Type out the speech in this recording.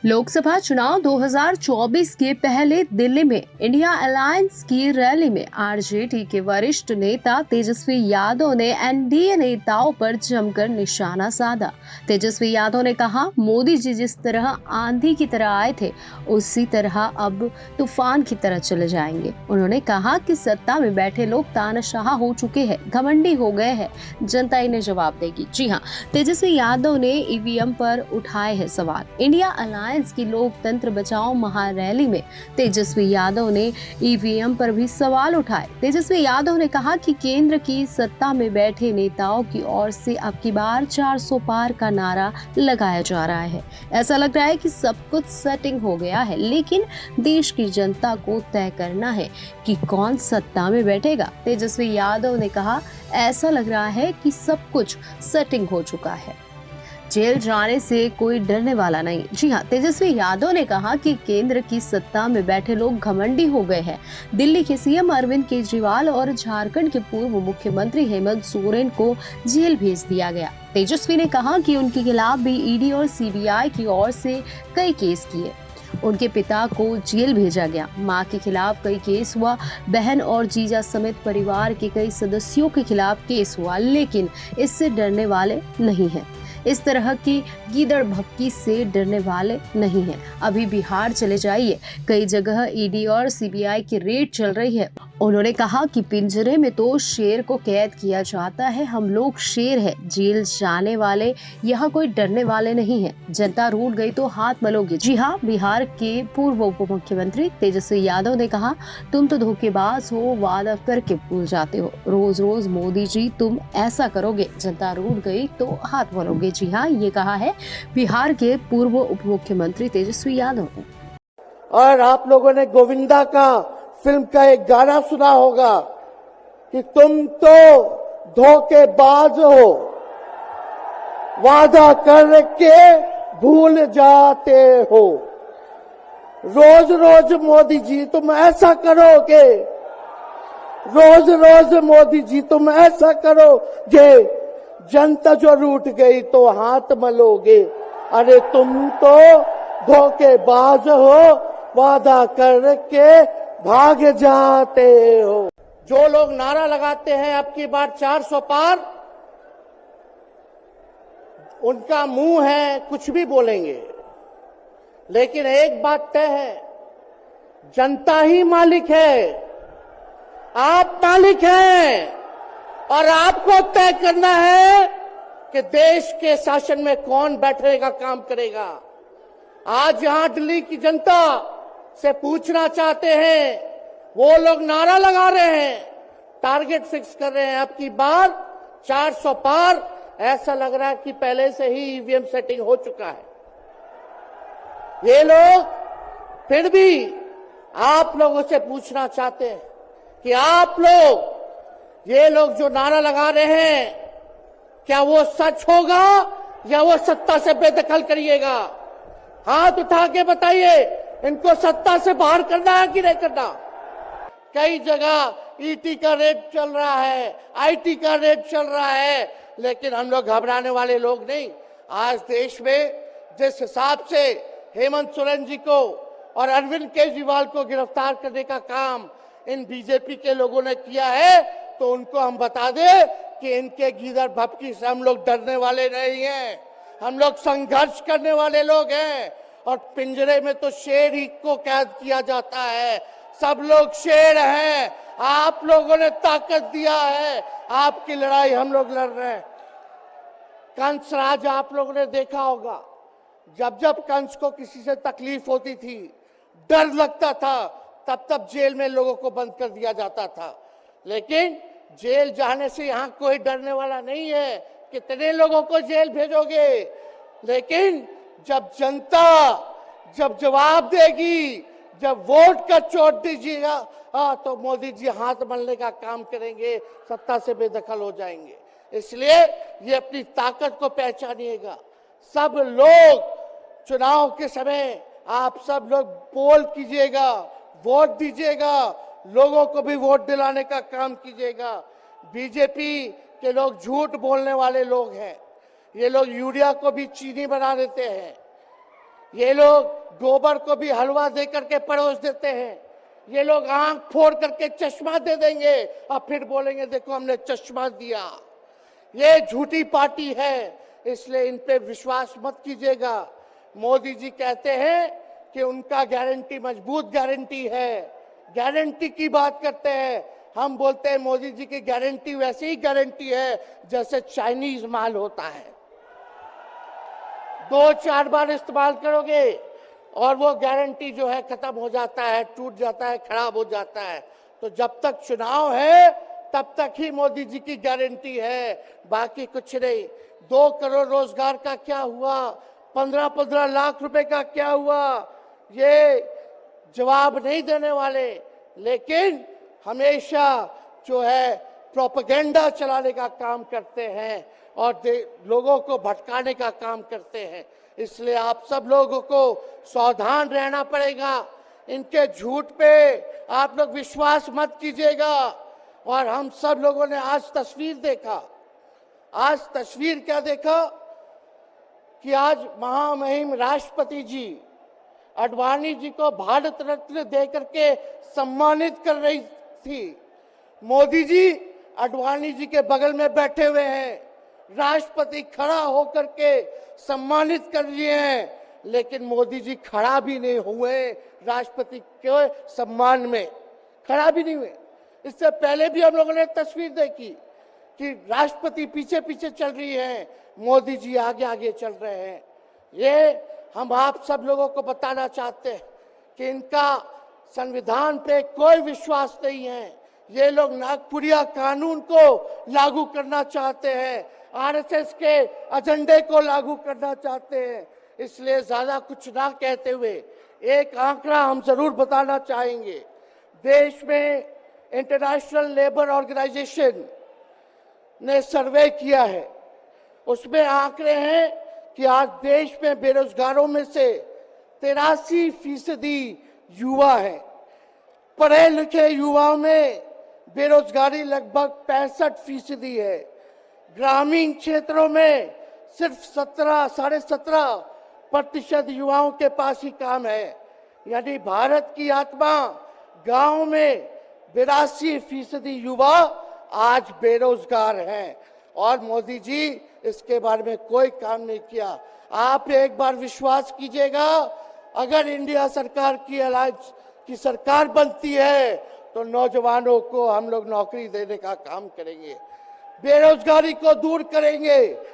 लोकसभा चुनाव 2024 के पहले दिल्ली में इंडिया अलायंस की रैली में आरजेडी के वरिष्ठ नेता तेजस्वी यादव ने एनडीए नेताओं पर जमकर निशाना साधा। तेजस्वी यादव ने कहा, मोदी जी जिस तरह आंधी की तरह आए थे उसी तरह अब तूफान की तरह चले जाएंगे। उन्होंने कहा कि सत्ता में बैठे लोग तानाशाह हो चुके हैं, घमंडी हो गए हैं, जनता इन्हें जवाब देगी। जी हाँ, तेजस्वी यादव ने ईवीएम पर उठाए हैं सवाल। इंडिया अलायंस की लोकतंत्र बचाओ महारैली में तेजस्वी यादव ने ईवीएम पर भी सवाल उठाए। तेजस्वी यादव ने कहा कि केंद्र की सत्ता में बैठे नेताओं की ओर से अब की बार 400 पार का नारा लगाया जा रहा है। ऐसा लग रहा है कि सब कुछ सेटिंग हो गया है, लेकिन देश की जनता को तय करना है कि कौन सत्ता में बैठेगा। तेजस्वी यादव ने कहा, ऐसा लग रहा है कि सब कुछ सेटिंग हो चुका है, जेल जाने से कोई डरने वाला नहीं। जी हाँ, तेजस्वी यादव ने कहा कि केंद्र की सत्ता में बैठे लोग घमंडी हो गए हैं। दिल्ली के सीएम अरविंद केजरीवाल और झारखंड के पूर्व मुख्यमंत्री हेमंत सोरेन को जेल भेज दिया गया। तेजस्वी ने कहा कि उनके खिलाफ भी ईडी और सीबीआई की ओर से कई केस किए। उनके पिता को जेल भेजा गया, मां के खिलाफ कई केस हुआ, बहन और जीजा समेत परिवार के कई सदस्यों के खिलाफ केस हुआ, लेकिन इससे डरने वाले नहीं हैं। इस तरह की गीदड़ भक्की से डरने वाले नहीं हैं। अभी बिहार चले जाइए, कई जगह ईडी और सीबीआई की रेड चल रही है। उन्होंने कहा कि पिंजरे में तो शेर को कैद किया जाता है, हम लोग शेर है, जेल जाने वाले, यहाँ कोई डरने वाले नहीं है। जनता रूठ गई तो हाथ मलोगे। जी हाँ, बिहार के पूर्व उप मुख्यमंत्री तेजस्वी यादव ने कहा, तुम तो धोखेबाज हो, वादा करके भूल जाते हो, रोज रोज मोदी जी तुम ऐसा करोगे, जनता रूठ गई तो हाथ मलोगे। जी हाँ, ये कहा है बिहार के पूर्व उप मुख्यमंत्री तेजस्वी यादव ने। और आप लोगों ने गोविंदा का फिल्म का एक गाना सुना होगा कि तुम तो धोखेबाज हो, वादा करके भूल जाते हो, रोज रोज मोदी जी तुम ऐसा करोगे, रोज रोज मोदी जी तुम ऐसा करोगे, जनता जो रूठ गई तो हाथ मलोगे। अरे तुम तो धोखेबाज हो, वादा करके भाग जाते हो। जो लोग नारा लगाते हैं अब की बार 400 पार, उनका मुंह है कुछ भी बोलेंगे, लेकिन एक बात तय है, जनता ही मालिक है, आप मालिक हैं और आपको तय करना है कि देश के शासन में कौन बैठने का काम करेगा। आज यहां दिल्ली की जनता से पूछना चाहते हैं, वो लोग नारा लगा रहे हैं, टारगेट फिक्स कर रहे हैं अब की बार 400 पार। ऐसा लग रहा है कि पहले से ही ईवीएम सेटिंग हो चुका है। ये लोग फिर भी आप लोगों से पूछना चाहते हैं कि आप लोग, ये लोग जो नारा लगा रहे हैं, क्या वो सच होगा या वो सत्ता से बेदखल करिएगा? हाथ उठा के बताइए, इनको सत्ता से बाहर करना है कि नहीं करना? कई जगह ईटी का रेड चल रहा है, आईटी का रेड चल रहा है, लेकिन हम लोग घबराने वाले लोग नहीं। आज देश में जिस हिसाब से हेमंत सोरेन जी को और अरविंद केजरीवाल को गिरफ्तार करने का काम इन बीजेपी के लोगों ने किया है, तो उनको हम बता दें कि इनके गीदड़ भपकी से हम लोग डरने वाले नहीं हैं। हम लोग संघर्ष करने वाले लोग हैं, और पिंजरे में तो शेर ही को कैद किया जाता है। सब लोग शेर हैं, आप लोगों ने ताकत दिया है, आपकी लड़ाई हम लोग लड़ रहे हैं। कंस राज आप लोगों ने देखा होगा, जब जब कंस को किसी से तकलीफ होती थी, डर लगता था, तब तब जेल में लोगों को बंद कर दिया जाता था। लेकिन जेल जाने से यहाँ कोई डरने वाला नहीं है। कितने लोगों को जेल भेजोगे? लेकिन जब जनता जब जवाब देगी, जब वोट का चोट दीजिएगा, तो मोदी जी हाथ मलने का काम करेंगे, सत्ता से बेदखल हो जाएंगे। इसलिए ये अपनी ताकत को पहचानिएगा। सब लोग चुनाव के समय आप सब लोग पोल कीजिएगा, वोट दीजिएगा, लोगों को भी वोट दिलाने का काम कीजिएगा। बीजेपी के लोग झूठ बोलने वाले लोग हैं, ये लोग यूरिया को भी चीनी बना देते हैं, ये लोग गोबर को भी हलवा दे करके परोस देते हैं। ये लोग आंख फोड़ करके चश्मा दे देंगे और फिर बोलेंगे देखो हमने चश्मा दिया। ये झूठी पार्टी है, इसलिए इन पे विश्वास मत कीजिएगा। मोदी जी कहते हैं कि उनका गारंटी मजबूत गारंटी है, गारंटी की बात करते हैं। हम बोलते हैं मोदी जी की गारंटी वैसे ही गारंटी है जैसे चाइनीज माल होता है, 2-4 बार इस्तेमाल करोगे और वो गारंटी जो है खत्म हो जाता है, टूट जाता है, खराब हो जाता है। तो जब तक चुनाव है तब तक ही मोदी जी की गारंटी है, बाकी कुछ नहीं। 2 करोड़ रोजगार का क्या हुआ, 15-15 लाख रुपए का क्या हुआ, ये जवाब नहीं देने वाले, लेकिन हमेशा जो है प्रोपेगेंडा चलाने का काम करते हैं और लोगों को भटकाने का काम करते हैं। इसलिए आप सब लोगों को सावधान रहना पड़ेगा। इनके झूठ पे आप लोग विश्वास मत कीजिएगा। और हम सब लोगों ने आज तस्वीर देखा। आज तस्वीर क्या देखा कि आज महामहिम राष्ट्रपति जी आडवाणी जी को भारत रत्न दे करके सम्मानित कर रही थी। मोदी जी आडवाणी जी के बगल में बैठे हुए हैं, राष्ट्रपति खड़ा होकर के सम्मानित कर लिए हैं, लेकिन मोदी जी खड़ा भी नहीं हुए राष्ट्रपति के सम्मान में, खड़ा भी नहीं हुए। इससे पहले भी हम लोगों ने तस्वीर देखी कि राष्ट्रपति पीछे पीछे चल रही है, मोदी जी आगे आगे चल रहे हैं। ये हम आप सब लोगों को बताना चाहते हैं कि इनका संविधान पे कोई विश्वास नहीं है। ये लोग नागपुरिया कानून को लागू करना चाहते हैं, आरएसएस के एजेंडे को लागू करना चाहते हैं। इसलिए ज्यादा कुछ ना कहते हुए एक आंकड़ा हम जरूर बताना चाहेंगे। देश में इंटरनेशनल लेबर ऑर्गेनाइजेशन ने सर्वे किया है, उसमें आंकड़े हैं कि आज देश में बेरोजगारों में से 83% युवा है। पढ़े लिखे युवाओं में बेरोजगारी लगभग 65% है। ग्रामीण क्षेत्रों में सिर्फ 17.5% युवाओं के पास ही काम है। यानी भारत की आत्मा गांव में 82% युवा आज बेरोजगार हैं और मोदी जी इसके बारे में कोई काम नहीं किया। आप एक बार विश्वास कीजिएगा, अगर इंडिया सरकार की अलायंस की सरकार बनती है तो नौजवानों को हम लोग नौकरी देने का काम करेंगे, बेरोजगारी को दूर करेंगे।